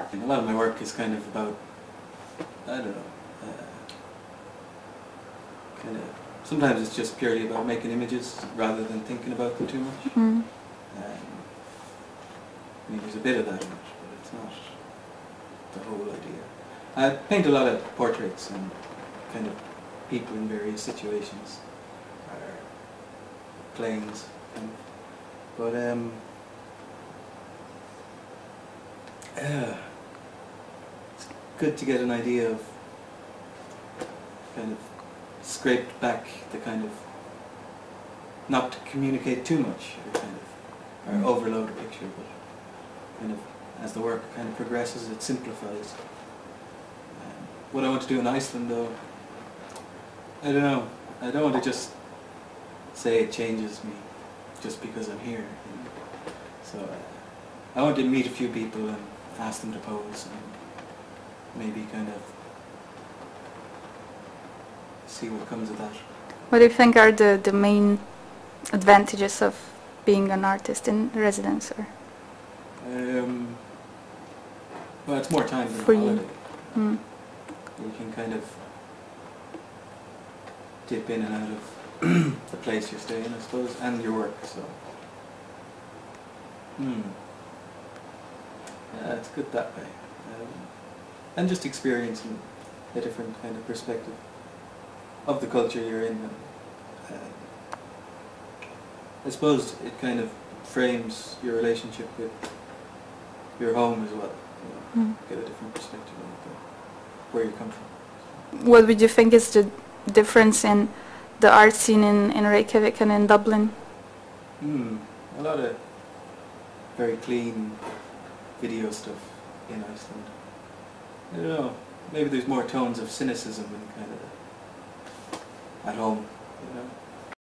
A lot of my work is kind of about, I don't know, kind of, sometimes it's just purely about making images rather than thinking about them too much. I mean, there's a bit of that in it, but it's not the whole idea. I paint a lot of portraits and kind of people in various situations, or planes, kind of. But it's good to get an idea of, kind of scraped back the kind of, not to communicate too much, or kind of, or overload a picture, but kind of, as the work kind of progresses, it simplifies. What I want to do in Iceland, though, I don't know. I don't want to just say it changes me just because I'm here. You know? So I want to meet a few people and ask them to pose and maybe kind of see what comes of that. What do you think are the main advantages of being an artist in residence? Or? Well, it's more time than for a holiday. You. You can kind of dip in and out of the place you're staying, I suppose, and your work, so. Yeah, it's good that way. And just experiencing a different kind of perspective of the culture you're in. And, I suppose it kind of frames your relationship with your home as well. You know, get a different perspective on it, where you come from. What would you think is the difference in the art scene in Reykjavik and in Dublin? A lot of very clean video stuff in Iceland. I don't know, maybe there's more tones of cynicism and kind of at home, you know.